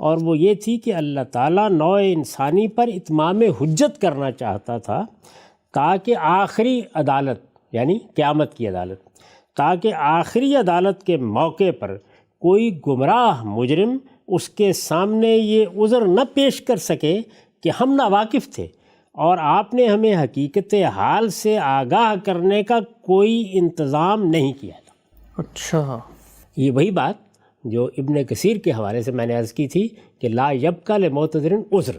اور وہ یہ تھی کہ اللہ تعالیٰ نوع انسانی پر اتمام حجت کرنا چاہتا تھا تاکہ آخری عدالت یعنی قیامت کی عدالت، تاکہ آخری عدالت کے موقع پر کوئی گمراہ مجرم اس کے سامنے یہ عذر نہ پیش کر سکے کہ ہم ناواقف تھے اور آپ نے ہمیں حقیقت حال سے آگاہ کرنے کا کوئی انتظام نہیں کیا تھا۔ اچھا، یہ وہی بات جو ابن کثیر کے حوالے سے میں نے عرض کی تھی کہ لا یبقى لمعتذر عذر،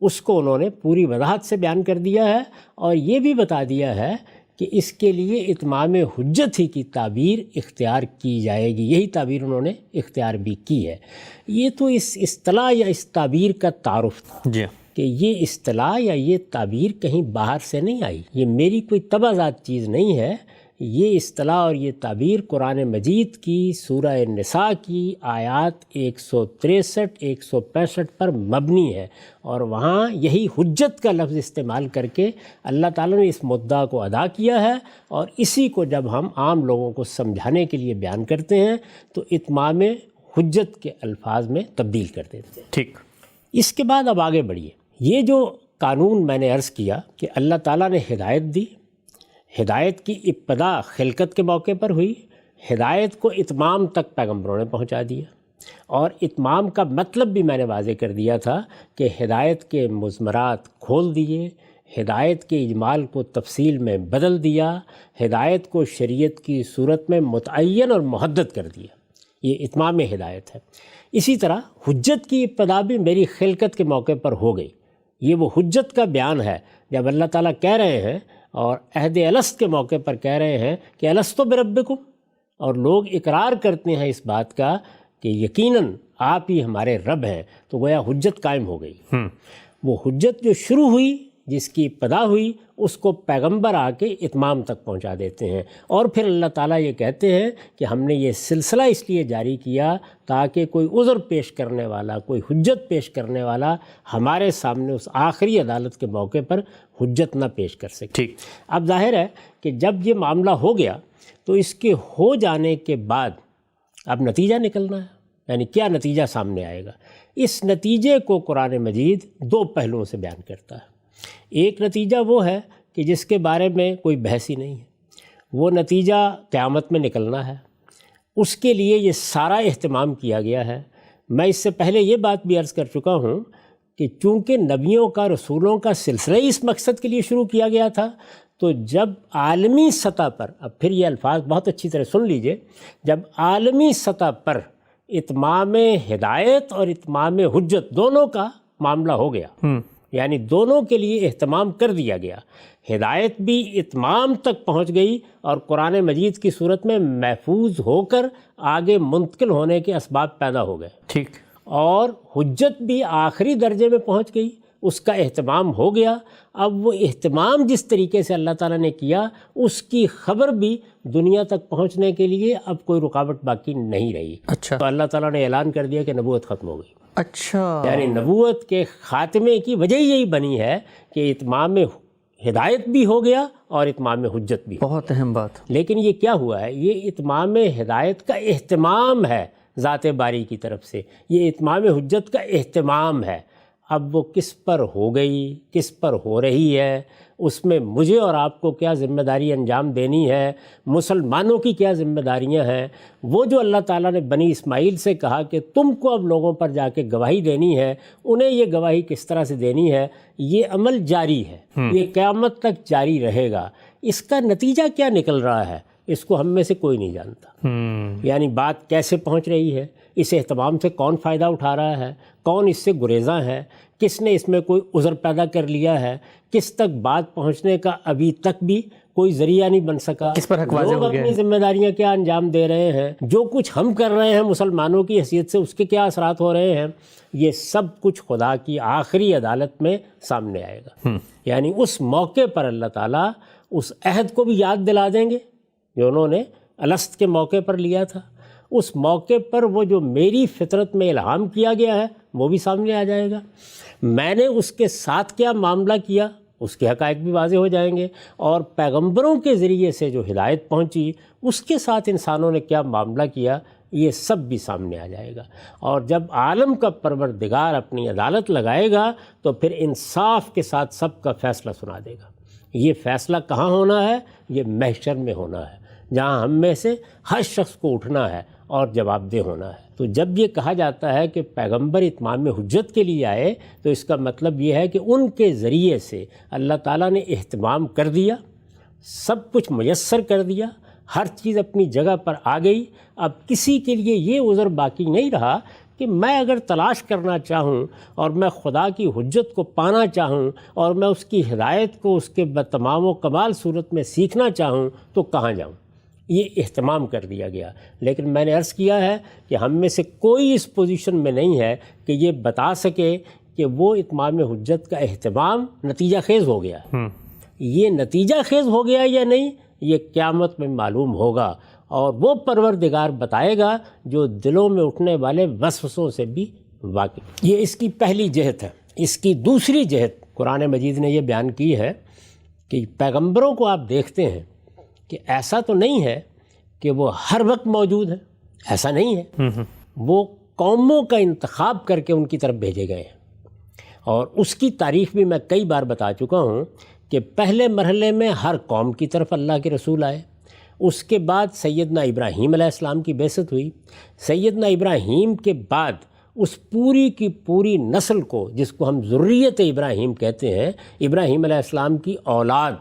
اس کو انہوں نے پوری وضاحت سے بیان کر دیا ہے اور یہ بھی بتا دیا ہے کہ اس کے لیے اتمام حجت ہی کی تعبیر اختیار کی جائے گی، یہی تعبیر انہوں نے اختیار بھی کی ہے۔ یہ تو اس اصطلاح یا اس تعبیر کا تعارف تھا جی، کہ یہ اصطلاح یا یہ تعبیر کہیں باہر سے نہیں آئی، یہ میری کوئی طبع ذات چیز نہیں ہے، یہ اصطلاح اور یہ تعبیر قرآن مجید کی سورہ نساء کی آیات 163 165 پر مبنی ہے، اور وہاں یہی حجت کا لفظ استعمال کر کے اللہ تعالیٰ نے اس مدعا کو ادا کیا ہے، اور اسی کو جب ہم عام لوگوں کو سمجھانے کے لیے بیان کرتے ہیں تو اتمام حجت کے الفاظ میں تبدیل کر دیتے ہیں۔ ٹھیک، اس کے بعد اب آگے بڑھیے۔ یہ جو قانون میں نے عرض کیا کہ اللہ تعالیٰ نے ہدایت دی، ہدایت کی ابتدا خلقت کے موقع پر ہوئی، ہدایت کو اتمام تک پیغمبروں نے پہنچا دیا، اور اتمام کا مطلب بھی میں نے واضح کر دیا تھا کہ ہدایت کے مضمرات کھول دیے، ہدایت کے اجمال کو تفصیل میں بدل دیا، ہدایت کو شریعت کی صورت میں متعین اور محدد کر دیا۔ یہ اتمام ہدایت ہے۔ اسی طرح حجت کی ابتدا بھی میری خلقت کے موقع پر ہو گئی۔ یہ وہ حجت کا بیان ہے جب اللہ تعالیٰ کہہ رہے ہیں اور عہد الست کے موقع پر کہہ رہے ہیں کہ الست بربکم، اور لوگ اقرار کرتے ہیں اس بات کا کہ یقیناً آپ ہی ہمارے رب ہیں، تو گویا حجت قائم ہو گئی۔ وہ حجت جو شروع ہوئی، جس کی ابتدا ہوئی، اس کو پیغمبر آ کے اتمام تک پہنچا دیتے ہیں، اور پھر اللہ تعالیٰ یہ کہتے ہیں کہ ہم نے یہ سلسلہ اس لیے جاری کیا تاکہ کوئی عذر پیش کرنے والا، کوئی حجت پیش کرنے والا ہمارے سامنے اس آخری عدالت کے موقع پر حجت نہ پیش کر سکے۔ ٹھیک، اب ظاہر ہے کہ جب یہ معاملہ ہو گیا تو اس کے ہو جانے کے بعد اب نتیجہ نکلنا ہے، یعنی کیا نتیجہ سامنے آئے گا۔ اس نتیجے کو قرآن مجید دو پہلوؤں سے بیان کرتا ہے۔ ایک نتیجہ وہ ہے کہ جس کے بارے میں کوئی بحث ہی نہیں ہے، وہ نتیجہ قیامت میں نکلنا ہے، اس کے لیے یہ سارا اہتمام کیا گیا ہے۔ میں اس سے پہلے یہ بات بھی عرض کر چکا ہوں کہ چونکہ نبیوں کا، رسولوں کا سلسلہ ہی اس مقصد کے لیے شروع کیا گیا تھا، تو جب عالمی سطح پر، اب پھر یہ الفاظ بہت اچھی طرح سن لیجئے، جب عالمی سطح پر اتمام ہدایت اور اتمام حجت دونوں کا معاملہ ہو گیا، یعنی دونوں کے لیے اہتمام کر دیا گیا، ہدایت بھی اتمام تک پہنچ گئی اور قرآن مجید کی صورت میں محفوظ ہو کر آگے منتقل ہونے کے اسباب پیدا ہو گئے، ٹھیک، اور حجت بھی آخری درجے میں پہنچ گئی، اس کا اہتمام ہو گیا۔ اب وہ اہتمام جس طریقے سے اللہ تعالیٰ نے کیا، اس کی خبر بھی دنیا تک پہنچنے کے لیے اب کوئی رکاوٹ باقی نہیں رہی۔ اچھا، تو اللہ تعالیٰ نے اعلان کر دیا کہ نبوت ختم ہو گئی۔ اچھا، یعنی نبوت کے خاتمے کی وجہ یہی بنی ہے کہ اتمام ہدایت بھی ہو گیا اور اتمام حجت بھی۔ بہت اہم بات۔ لیکن یہ کیا ہوا ہے؟ یہ اتمام ہدایت کا اہتمام ہے ذات باری کی طرف سے، یہ اتمام حجت کا اہتمام ہے۔ اب وہ کس پر ہو گئی، کس پر ہو رہی ہے، اس میں مجھے اور آپ کو کیا ذمہ داری انجام دینی ہے، مسلمانوں کی کیا ذمہ داریاں ہیں، وہ جو اللہ تعالیٰ نے بنی اسماعیل سے کہا کہ تم کو اب لوگوں پر جا کے گواہی دینی ہے، انہیں یہ گواہی کس طرح سے دینی ہے، یہ عمل جاری ہے، یہ قیامت تک جاری رہے گا۔ اس کا نتیجہ کیا نکل رہا ہے، اس کو ہم میں سے کوئی نہیں جانتا۔ یعنی بات کیسے پہنچ رہی ہے، اس اہتمام سے کون فائدہ اٹھا رہا ہے، کون اس سے گریزاں ہے، کس نے اس میں کوئی عذر پیدا کر لیا ہے، کس تک بات پہنچنے کا ابھی تک بھی کوئی ذریعہ نہیں بن سکا، کس پر حق واضح لوگ ہو گیا اپنی ذمہ داریاں کیا انجام دے رہے ہیں، جو کچھ ہم کر رہے ہیں مسلمانوں کی حیثیت سے اس کے کیا اثرات ہو رہے ہیں، یہ سب کچھ خدا کی آخری عدالت میں سامنے آئے گا۔ یعنی اس موقع پر اللہ تعالیٰ اس عہد کو بھی یاد دلا دیں گے جو انہوں نے الست کے موقع پر لیا تھا، اس موقع پر وہ جو میری فطرت میں الہام کیا گیا ہے وہ بھی سامنے آ جائے گا، میں نے اس کے ساتھ کیا معاملہ کیا اس کے حقائق بھی واضح ہو جائیں گے، اور پیغمبروں کے ذریعے سے جو ہدایت پہنچی اس کے ساتھ انسانوں نے کیا معاملہ کیا یہ سب بھی سامنے آ جائے گا۔ اور جب عالم کا پروردگار اپنی عدالت لگائے گا تو پھر انصاف کے ساتھ سب کا فیصلہ سنا دے گا۔ یہ فیصلہ کہاں ہونا ہے؟ یہ محشر میں ہونا ہے، جہاں ہم میں سے ہر شخص کو اٹھنا ہے اور جواب دہ ہونا ہے۔ تو جب یہ کہا جاتا ہے کہ پیغمبر اتمام حجت کے لیے آئے تو اس کا مطلب یہ ہے کہ ان کے ذریعے سے اللہ تعالیٰ نے اہتمام کر دیا، سب کچھ میسر کر دیا، ہر چیز اپنی جگہ پر آ گئی۔ اب کسی کے لیے یہ عذر باقی نہیں رہا کہ میں اگر تلاش کرنا چاہوں اور میں خدا کی حجت کو پانا چاہوں اور میں اس کی ہدایت کو اس کے تمام و کمال صورت میں سیکھنا چاہوں تو کہاں جاؤں؟ یہ اہتمام کر دیا گیا۔ لیکن میں نے عرض کیا ہے کہ ہم میں سے کوئی اس پوزیشن میں نہیں ہے کہ یہ بتا سکے کہ وہ اتمام حجت کا اہتمام نتیجہ خیز ہو گیا۔ یہ نتیجہ خیز ہو گیا یا نہیں، یہ قیامت میں معلوم ہوگا، اور وہ پروردگار بتائے گا جو دلوں میں اٹھنے والے وسوسوں سے بھی واقف۔ یہ اس کی پہلی جہت ہے۔ اس کی دوسری جہت قرآن مجید نے یہ بیان کی ہے کہ پیغمبروں کو آپ دیکھتے ہیں کہ ایسا تو نہیں ہے کہ وہ ہر وقت موجود ہے، ایسا نہیں ہے، وہ قوموں کا انتخاب کر کے ان کی طرف بھیجے گئے ہیں۔ اور اس کی تاریخ بھی میں کئی بار بتا چکا ہوں کہ پہلے مرحلے میں ہر قوم کی طرف اللہ کے رسول آئے، اس کے بعد سیدنا ابراہیم علیہ السلام کی بعثت ہوئی، سیدنا ابراہیم کے بعد اس پوری کی پوری نسل کو، جس کو ہم ذریت ابراہیم کہتے ہیں، ابراہیم علیہ السلام کی اولاد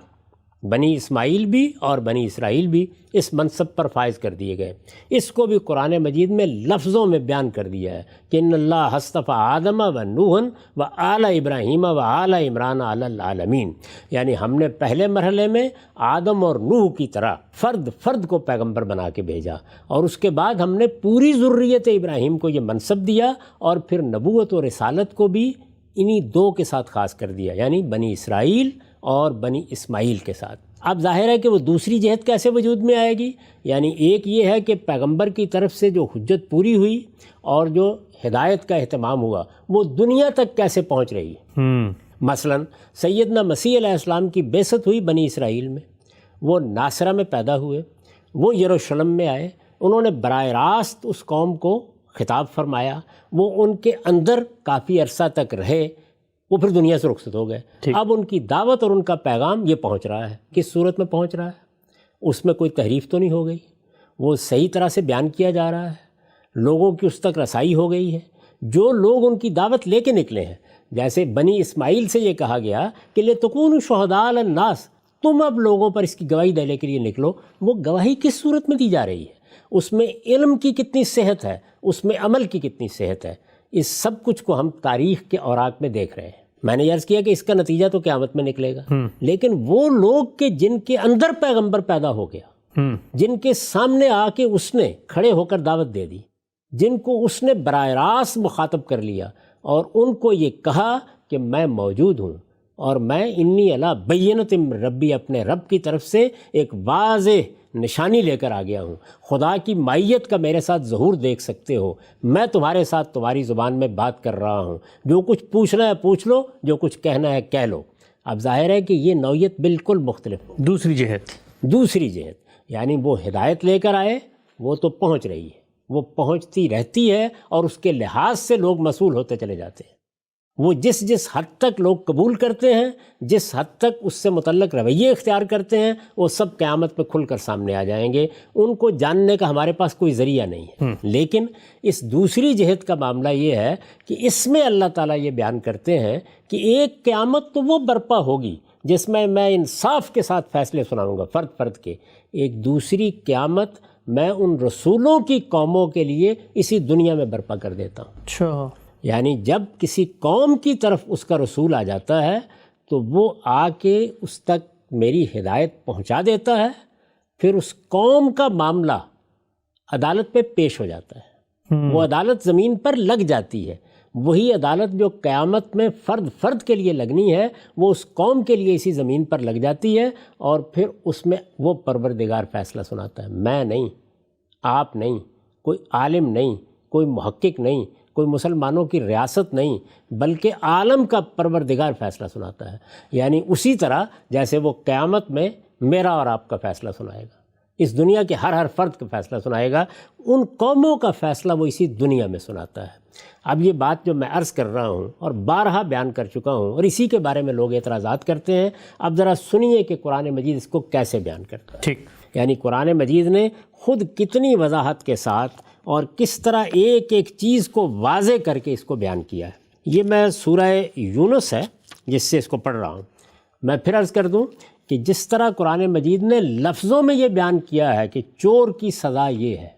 بنی اسماعیل بھی اور بنی اسرائیل بھی اس منصب پر فائز کر دیے گئے۔ اس کو بھی قرآن مجید میں لفظوں میں بیان کر دیا ہے کہ ان اللہ اصطفیٰ آدم و نوح و آل ابراہیم و آل عمران علی العالمین، یعنی ہم نے پہلے مرحلے میں آدم اور نوح کی طرح فرد فرد کو پیغمبر بنا کے بھیجا، اور اس کے بعد ہم نے پوری ذریت ابراہیم کو یہ منصب دیا، اور پھر نبوت و رسالت کو بھی انہی دو کے ساتھ خاص کر دیا، یعنی بنی اسرائیل اور بنی اسماعیل کے ساتھ۔ اب ظاہر ہے کہ وہ دوسری جہت کیسے وجود میں آئے گی؟ یعنی ایک یہ ہے کہ پیغمبر کی طرف سے جو حجت پوری ہوئی اور جو ہدایت کا اہتمام ہوا وہ دنیا تک کیسے پہنچ رہی ہے۔ مثلا سیدنا مسیح علیہ السلام کی بعثت ہوئی بنی اسرائیل میں، وہ ناصرہ میں پیدا ہوئے، وہ یروشلم میں آئے، انہوں نے براہ راست اس قوم کو خطاب فرمایا، وہ ان کے اندر کافی عرصہ تک رہے، وہ پھر دنیا سے رخصت ہو گئے۔ اب ان کی دعوت اور ان کا پیغام یہ پہنچ رہا ہے۔ کس صورت میں پہنچ رہا ہے؟ اس میں کوئی تحریف تو نہیں ہو گئی، وہ صحیح طرح سے بیان کیا جا رہا ہے، لوگوں کی اس تک رسائی ہو گئی ہے۔ جو لوگ ان کی دعوت لے کے نکلے ہیں، جیسے بنی اسماعیل سے یہ کہا گیا کہ لِتَكُونُوا شُهَدَاءَ عَلَى النَّاسِ، تم اب لوگوں پر اس کی گواہی دینے کے لیے نکلو۔ وہ گواہی کس صورت میں دی جا رہی ہے؟ اس میں علم کی کتنی صحت ہے، اس میں عمل کی کتنی صحت ہے، اس سب کچھ کو ہم تاریخ کے اوراق میں دیکھ رہے ہیں۔ میں نے عرض کیا کہ اس کا نتیجہ تو قیامت میں نکلے گا، لیکن وہ لوگ کہ جن کے اندر پیغمبر پیدا ہو گیا، جن کے سامنے آ کے اس نے کھڑے ہو کر دعوت دے دی، جن کو اس نے براہ راست مخاطب کر لیا اور ان کو یہ کہا کہ میں موجود ہوں اور میں انی علی بینۃ من ربی، اپنے رب کی طرف سے ایک واضح نشانی لے کر آ گیا ہوں، خدا کی مائیت کا میرے ساتھ ظہور دیکھ سکتے ہو، میں تمہارے ساتھ تمہاری زبان میں بات کر رہا ہوں، جو کچھ پوچھنا ہے پوچھ لو، جو کچھ کہنا ہے کہہ لو۔ اب ظاہر ہے کہ یہ نوعیت بالکل مختلف ہو۔ دوسری جہت یعنی وہ ہدایت لے کر آئے، وہ تو پہنچ رہی ہے، وہ پہنچتی رہتی ہے، اور اس کے لحاظ سے لوگ مسئول ہوتے چلے جاتے ہیں۔ وہ جس حد تک لوگ قبول کرتے ہیں، جس حد تک اس سے متعلق رویے اختیار کرتے ہیں، وہ سب قیامت پہ کھل کر سامنے آ جائیں گے۔ ان کو جاننے کا ہمارے پاس کوئی ذریعہ نہیں ہے۔ لیکن اس دوسری جہت کا معاملہ یہ ہے کہ اس میں اللہ تعالیٰ یہ بیان کرتے ہیں کہ ایک قیامت تو وہ برپا ہوگی جس میں انصاف کے ساتھ فیصلے سناؤں گا فرد فرد کے، ایک دوسری قیامت میں ان رسولوں کی قوموں کے لیے اسی دنیا میں برپا کر دیتا ہوں۔ اچھا، یعنی جب کسی قوم کی طرف اس کا رسول آ جاتا ہے تو وہ آ کے اس تک میری ہدایت پہنچا دیتا ہے، پھر اس قوم کا معاملہ عدالت پہ پیش ہو جاتا ہے، وہ عدالت زمین پر لگ جاتی ہے۔ وہی عدالت جو قیامت میں فرد فرد کے لیے لگنی ہے، وہ اس قوم کے لیے اسی زمین پر لگ جاتی ہے، اور پھر اس میں وہ پروردگار فیصلہ سناتا ہے۔ میں نہیں، آپ نہیں، کوئی عالم نہیں، کوئی محقق نہیں، کوئی مسلمانوں کی ریاست نہیں، بلکہ عالم کا پروردگار فیصلہ سناتا ہے۔ یعنی اسی طرح جیسے وہ قیامت میں میرا اور آپ کا فیصلہ سنائے گا، اس دنیا کے ہر فرد کا فیصلہ سنائے گا، ان قوموں کا فیصلہ وہ اسی دنیا میں سناتا ہے۔ اب یہ بات جو میں عرض کر رہا ہوں اور بارہا بیان کر چکا ہوں، اور اسی کے بارے میں لوگ اعتراضات کرتے ہیں، اب ذرا سنیے کہ قرآن مجید اس کو کیسے بیان کرتا ہے۔ ٹھیک، یعنی قرآن مجید نے خود کتنی وضاحت کے ساتھ اور کس طرح ایک ایک چیز کو واضح کر کے اس کو بیان کیا ہے۔ یہ میں سورہ یونس ہے جس سے اس کو پڑھ رہا ہوں۔ میں پھر عرض کر دوں کہ جس طرح قرآن مجید نے لفظوں میں یہ بیان کیا ہے کہ چور کی سزا یہ ہے،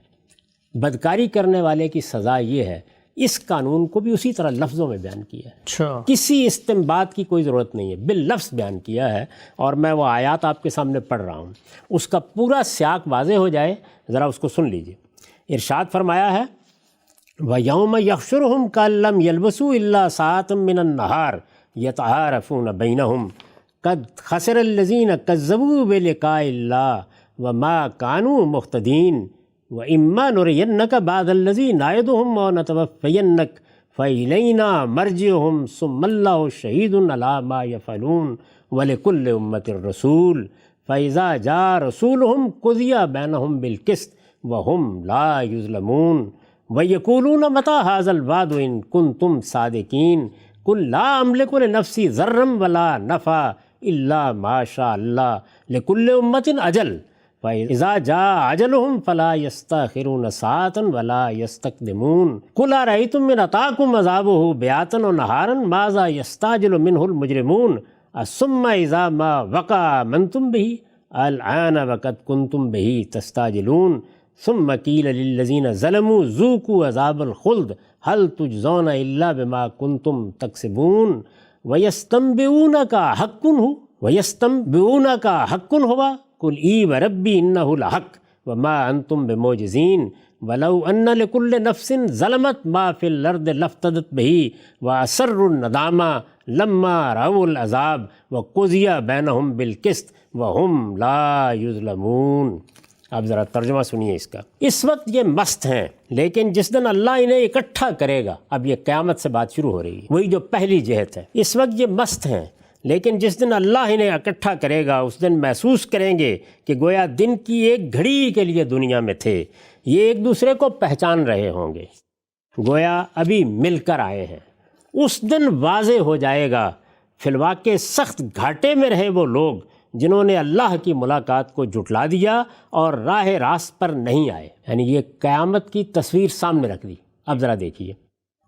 بدکاری کرنے والے کی سزا یہ ہے، اس قانون کو بھی اسی طرح لفظوں میں بیان کیا ہے۔ اچھا، کسی استنباط کی کوئی ضرورت نہیں ہے، باللفظ بیان کیا ہے، اور میں وہ آیات آپ کے سامنے پڑھ رہا ہوں، اس کا پورا سیاق واضح ہو جائے، ذرا اس کو سن لیجئے۔ ارشاد فرمایا ہے وَيَوْمَ يَحْشُرُهُمْ كَأَن لَّمْ يَلْبَثُوا إِلَّا سَاعَةً مِّنَ النَّهَارِ يَتَعَارَفُونَ بَيْنَهُمْ قَدْ خَسِرَ الَّذِينَ كَذَّبُوا بِلِقَاءِ اللَّهِ وَمَا كَانُوا مُهْتَدِينَ وَإِمَّا نُرِيَنَّكَ بَعْضَ الَّذِي نَعِدُهُمْ أَوْ نَتَوَفَّيَنَّكَ فَإِلَيْنَا مَرْجِعُهُمْ ثُمَّ اللَّهُ شَهِيدٌ عَلَىٰ مَا يَفْعَلُونَ وَلِكُلِّ أُمَّةٍ رَّسُولٌ فَإِذَا جَاءَ رَسُولُهُمْ قُضِيَ بَيْنَهُم بِالْقِسْطِ وَهُمْ لَا يُظْلَمُونَ وَيَقُولُونَ مَتَىٰ هَٰذَا الْوَعْدُ إِن كُنتُمْ صَادِقِينَ قُل لَّا أَمْلِكُ لِنَفْسِي ضَرًّا وَلَا نَفْعًا إِلَّا مَا شَاءَ اللَّهُ لِكُلِّ أُمَّةٍ أَجَلٌ فَإِذَا جَاءَ أَجَلُهُمْ فَلَا يَسْتَأْخِرُونَ سَاعَةً وَلَا يَسْتَقْدِمُونَ قُلْ أَرَأَيْتُمْ إِنْ أَتَاكُمْ عَذَابُهُ بَيَاتًا وَنَهَارًا مَاذَا يَسْتَعْجِلُ مِنْهُ الْمُجْرِمُونَ ثُمَّ إِذَا مَا وَقَعَ آمَنْتُمْ بِهِ الْآنَ وَقَدْ كُنْتُمْ بِهِ تَسْتَعْجِلُونَ ثُمَّ قِيلَ لِلَّذِينَ ظَلَمُوا ذُوقُوا عَذَابَ الْخُلْدِ هَلْ تُجْزَوْنَ إِلَّا بِمَا كُنْتُمْ تَكْسِبُونَ وَيَسْتَنبِئُونَكَ حَقٌّ هُوَ قُلْ إِي وَرَبِّي إِنَّهُ لَحَقٌّ وَمَا أَنْتُمْ بِمُعْجِزِينَ وَلَوْ أَنَّ لِكُلِّ نَفْسٍ ظَلَمَتْ مَا فِي الْأَرْضِ لَافْتَدَتْ بِهِ وَأَسَرُّوا النَّدَامَةَ لَمَّا رَأَوُا الْعَذَابَ وَقُضِيَ بَيْنَهُم بِالْقِسْطِ وَهُمْ لَا يُظْلَمُونَ۔ اب ذرا ترجمہ سنیے اس کا۔ اس وقت یہ مست ہیں، لیکن جس دن اللہ انہیں اکٹھا کرے گا، اب یہ قیامت سے بات شروع ہو رہی ہے، وہی جو پہلی جہت ہے۔ اس وقت یہ مست ہیں، لیکن جس دن اللہ انہیں اکٹھا کرے گا اس دن محسوس کریں گے کہ گویا دن کی ایک گھڑی کے لیے دنیا میں تھے، یہ ایک دوسرے کو پہچان رہے ہوں گے، گویا ابھی مل کر آئے ہیں۔ اس دن واضح ہو جائے گا، فی الواقع سخت گھاٹے میں رہے وہ لوگ جنہوں نے اللہ کی ملاقات کو جھٹلا دیا اور راہ راست پر نہیں آئے۔ یعنی یہ قیامت کی تصویر سامنے رکھ دی۔ اب ذرا دیکھیے،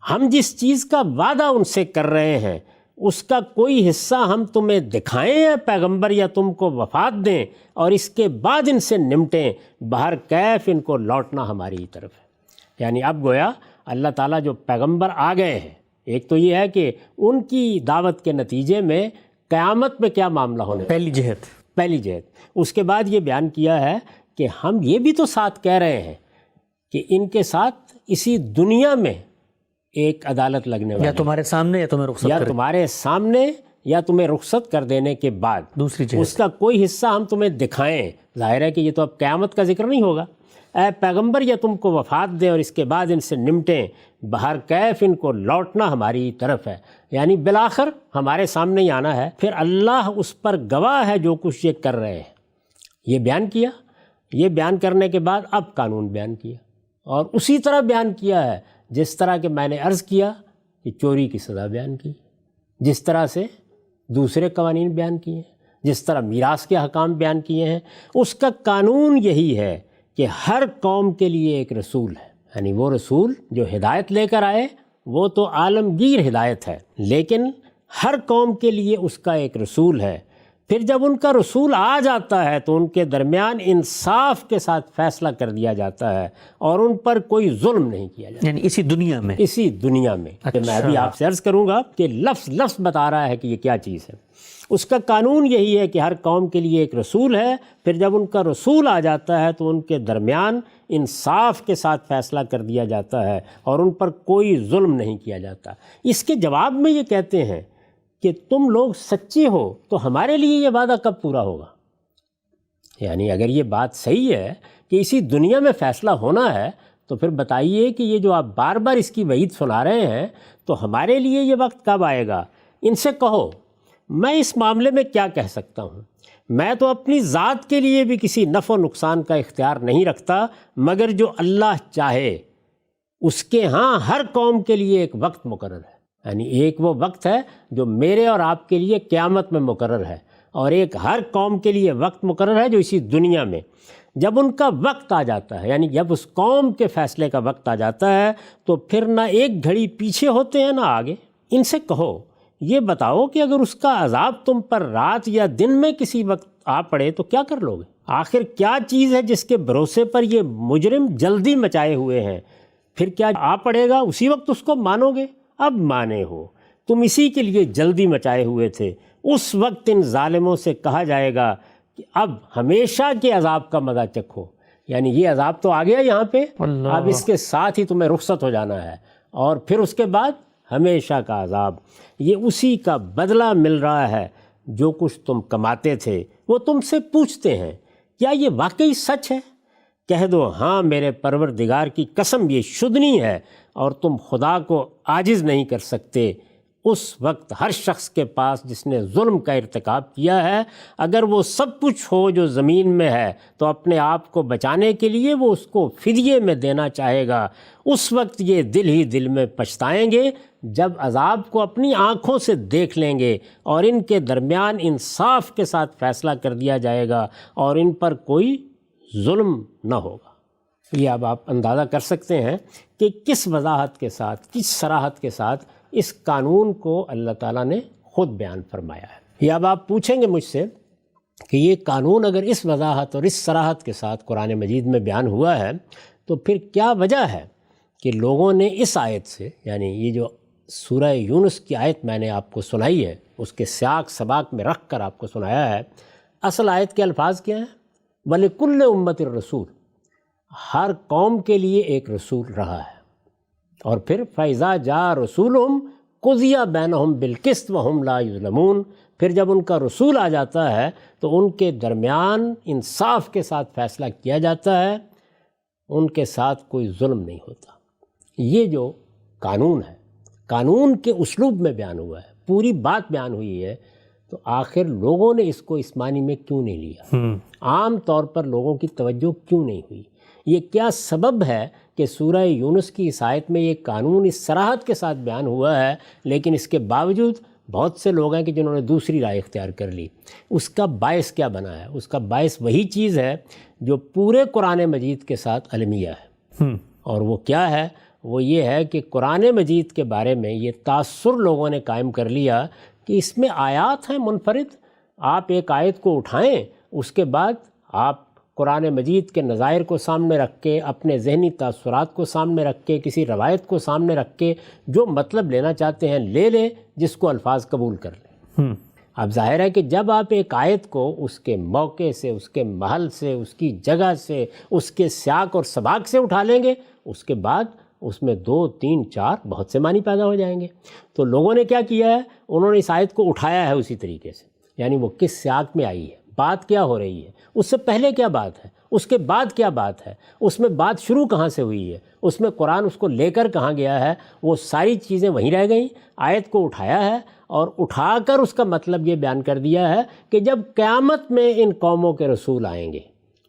ہم جس چیز کا وعدہ ان سے کر رہے ہیں اس کا کوئی حصہ ہم تمہیں دکھائیں یا پیغمبر، یا تم کو وفات دیں اور اس کے بعد ان سے نمٹیں، بہر کیف ان کو لوٹنا ہماری طرف ہے۔ یعنی اب گویا اللہ تعالیٰ جو پیغمبر آ گئے ہیں، ایک تو یہ ہے کہ ان کی دعوت کے نتیجے میں قیامت میں کیا معاملہ ہونے، پہلی جہت۔ اس کے بعد یہ بیان کیا ہے کہ ہم یہ بھی تو ساتھ کہہ رہے ہیں کہ ان کے ساتھ اسی دنیا میں ایک عدالت لگنے والی، یا تمہارے سامنے یا تمہیں رخصت، یا تمہارے سامنے یا تمہیں رخصت کر دینے کے بعد دوسری جہت، اس کا کوئی حصہ ہم تمہیں دکھائیں۔ ظاہر ہے کہ یہ تو اب قیامت کا ذکر نہیں ہوگا۔ اے پیغمبر، یا تم کو وفات دیں اور اس کے بعد ان سے نمٹیں، بہر کیف ان کو لوٹنا ہماری طرف ہے، یعنی بالآخر ہمارے سامنے ہی آنا ہے، پھر اللہ اس پر گواہ ہے جو کچھ یہ کر رہے ہیں۔ یہ بیان کیا، یہ بیان کرنے کے بعد اب قانون بیان کیا، اور اسی طرح بیان کیا ہے جس طرح کہ میں نے عرض کیا کہ چوری کی سزا بیان کی، جس طرح سے دوسرے قوانین بیان کیے ہیں، جس طرح میراث کے احکام بیان کیے ہیں۔ اس کا قانون یہی ہے کہ ہر قوم کے لیے ایک رسول ہے، یعنی وہ رسول جو ہدایت لے کر آئے وہ تو عالمگیر ہدایت ہے، لیکن ہر قوم کے لیے اس کا ایک رسول ہے۔ پھر جب ان کا رسول آ جاتا ہے تو ان کے درمیان انصاف کے ساتھ فیصلہ کر دیا جاتا ہے اور ان پر کوئی ظلم نہیں کیا جاتا، یعنی اسی دنیا میں، اسی دنیا میں۔ کہ میں ابھی آپ سے عرض کروں گا کہ لفظ بتا رہا ہے کہ یہ کیا چیز ہے۔ اس کا قانون یہی ہے کہ ہر قوم کے لیے ایک رسول ہے، پھر جب ان کا رسول آ جاتا ہے تو ان کے درمیان انصاف کے ساتھ فیصلہ کر دیا جاتا ہے اور ان پر کوئی ظلم نہیں کیا جاتا۔ اس کے جواب میں یہ کہتے ہیں کہ تم لوگ سچے ہو تو ہمارے لیے یہ وعدہ کب پورا ہوگا؟ یعنی اگر یہ بات صحیح ہے کہ اسی دنیا میں فیصلہ ہونا ہے تو پھر بتائیے کہ یہ جو آپ بار بار اس کی وعید سنا رہے ہیں تو ہمارے لیے یہ وقت کب آئے گا؟ ان سے کہو، میں اس معاملے میں کیا کہہ سکتا ہوں؟ میں تو اپنی ذات کے لیے بھی کسی نفع و نقصان کا اختیار نہیں رکھتا مگر جو اللہ چاہے۔ اس کے ہاں ہر قوم کے لیے ایک وقت مقرر ہے، یعنی ایک وہ وقت ہے جو میرے اور آپ کے لیے قیامت میں مقرر ہے، اور ایک ہر قوم کے لیے وقت مقرر ہے جو اسی دنیا میں۔ جب ان کا وقت آ جاتا ہے، یعنی جب اس قوم کے فیصلے کا وقت آ جاتا ہے، تو پھر نہ ایک گھڑی پیچھے ہوتے ہیں نہ آگے۔ ان سے کہو، یہ بتاؤ کہ اگر اس کا عذاب تم پر رات یا دن میں کسی وقت آ پڑے تو کیا کر لو گے؟ آخر کیا چیز ہے جس کے بھروسے پر یہ مجرم جلدی مچائے ہوئے ہیں؟ پھر کیا آ پڑے گا اسی وقت اس کو مانو گے؟ اب مانے ہو، تم اسی کے لیے جلدی مچائے ہوئے تھے۔ اس وقت ان ظالموں سے کہا جائے گا کہ اب ہمیشہ کے عذاب کا مزہ چکھو، یعنی یہ عذاب تو آ گیا یہاں پہ، اب اس کے ساتھ ہی تمہیں رخصت ہو جانا ہے، اور پھر اس کے بعد ہمیشہ کا عذاب۔ یہ اسی کا بدلہ مل رہا ہے جو کچھ تم کماتے تھے۔ وہ تم سے پوچھتے ہیں کیا یہ واقعی سچ ہے؟ کہہ دو ہاں میرے پروردگار کی قسم یہ شدنی ہے، اور تم خدا کو عاجز نہیں کر سکتے۔ اس وقت ہر شخص کے پاس جس نے ظلم کا ارتکاب کیا ہے، اگر وہ سب کچھ ہو جو زمین میں ہے تو اپنے آپ کو بچانے کے لیے وہ اس کو فدیے میں دینا چاہے گا۔ اس وقت یہ دل ہی دل میں پچھتائیں گے جب عذاب کو اپنی آنکھوں سے دیکھ لیں گے، اور ان کے درمیان انصاف کے ساتھ فیصلہ کر دیا جائے گا، اور ان پر کوئی ظلم نہ ہوگا۔ یہ اب آپ اندازہ کر سکتے ہیں کہ کس وضاحت کے ساتھ، کس صراحت کے ساتھ اس قانون کو اللہ تعالیٰ نے خود بیان فرمایا ہے۔ یہ اب آپ پوچھیں گے مجھ سے کہ یہ قانون اگر اس وضاحت اور اس صراحت کے ساتھ قرآن مجید میں بیان ہوا ہے تو پھر کیا وجہ ہے کہ لوگوں نے اس آیت سے، یعنی یہ جو سورہ یونس کی آیت میں نے آپ کو سنائی ہے، اس کے سیاق سباق میں رکھ کر آپ کو سنایا ہے، اصل آیت کے الفاظ کیا ہیں؟ وَلِكُلِّ أُمَّةٍ الرَّسُولُ، ہر قوم کے لیے ایک رسول رہا ہے، اور پھر فَإِذَا جَاءَ رَسُولُهُمْ قُضِيَ بَيْنَهُمْ بِالْقِسْطِ وَهُمْ لَا يُظْلَمُونَ، پھر جب ان کا رسول آ جاتا ہے تو ان کے درمیان انصاف کے ساتھ فیصلہ کیا جاتا ہے، ان کے ساتھ کوئی ظلم نہیں ہوتا۔ یہ جو قانون ہے، قانون کے اسلوب میں بیان ہوا ہے، پوری بات بیان ہوئی ہے، تو آخر لوگوں نے اس کو اس معنی میں کیوں نہیں لیا؟ عام طور پر لوگوں کی توجہ کیوں نہیں ہوئی؟ یہ کیا سبب ہے کہ سورہ یونس کی اس آیت میں یہ قانون اس صراحت کے ساتھ بیان ہوا ہے، لیکن اس کے باوجود بہت سے لوگ ہیں کہ جنہوں نے دوسری رائے اختیار کر لی؟ اس کا باعث کیا بنا ہے؟ اس کا باعث وہی چیز ہے جو پورے قرآن مجید کے ساتھ المیہ ہے، اور وہ کیا ہے؟ وہ یہ ہے کہ قرآن مجید کے بارے میں یہ تاثر لوگوں نے قائم کر لیا کہ اس میں آیات ہیں منفرد، آپ ایک آیت کو اٹھائیں، اس کے بعد آپ قرآن مجید کے نظائر کو سامنے رکھ کے، اپنے ذہنی تاثرات کو سامنے رکھ کے، کسی روایت کو سامنے رکھ کے جو مطلب لینا چاہتے ہیں لے لیں، جس کو الفاظ قبول کر لیں۔ اب ظاہر ہے کہ جب آپ ایک آیت کو اس کے موقع سے، اس کے محل سے، اس کی جگہ سے، اس کے سیاق اور سباق سے اٹھا لیں گے، اس کے بعد اس میں 2 3 4 بہت سے معنی پیدا ہو جائیں گے۔ تو لوگوں نے کیا کیا ہے؟ انہوں نے اس آیت کو اٹھایا ہے اسی طریقے سے، یعنی وہ کس سیاق میں آئی ہے، بات کیا ہو رہی ہے، اس سے پہلے کیا بات ہے، اس کے بعد کیا بات ہے، اس میں بات شروع کہاں سے ہوئی ہے، اس میں قرآن اس کو لے کر کہاں گیا ہے، وہ ساری چیزیں وہیں رہ گئیں۔ آیت کو اٹھایا ہے اور اٹھا کر اس کا مطلب یہ بیان کر دیا ہے کہ جب قیامت میں ان قوموں کے رسول آئیں گے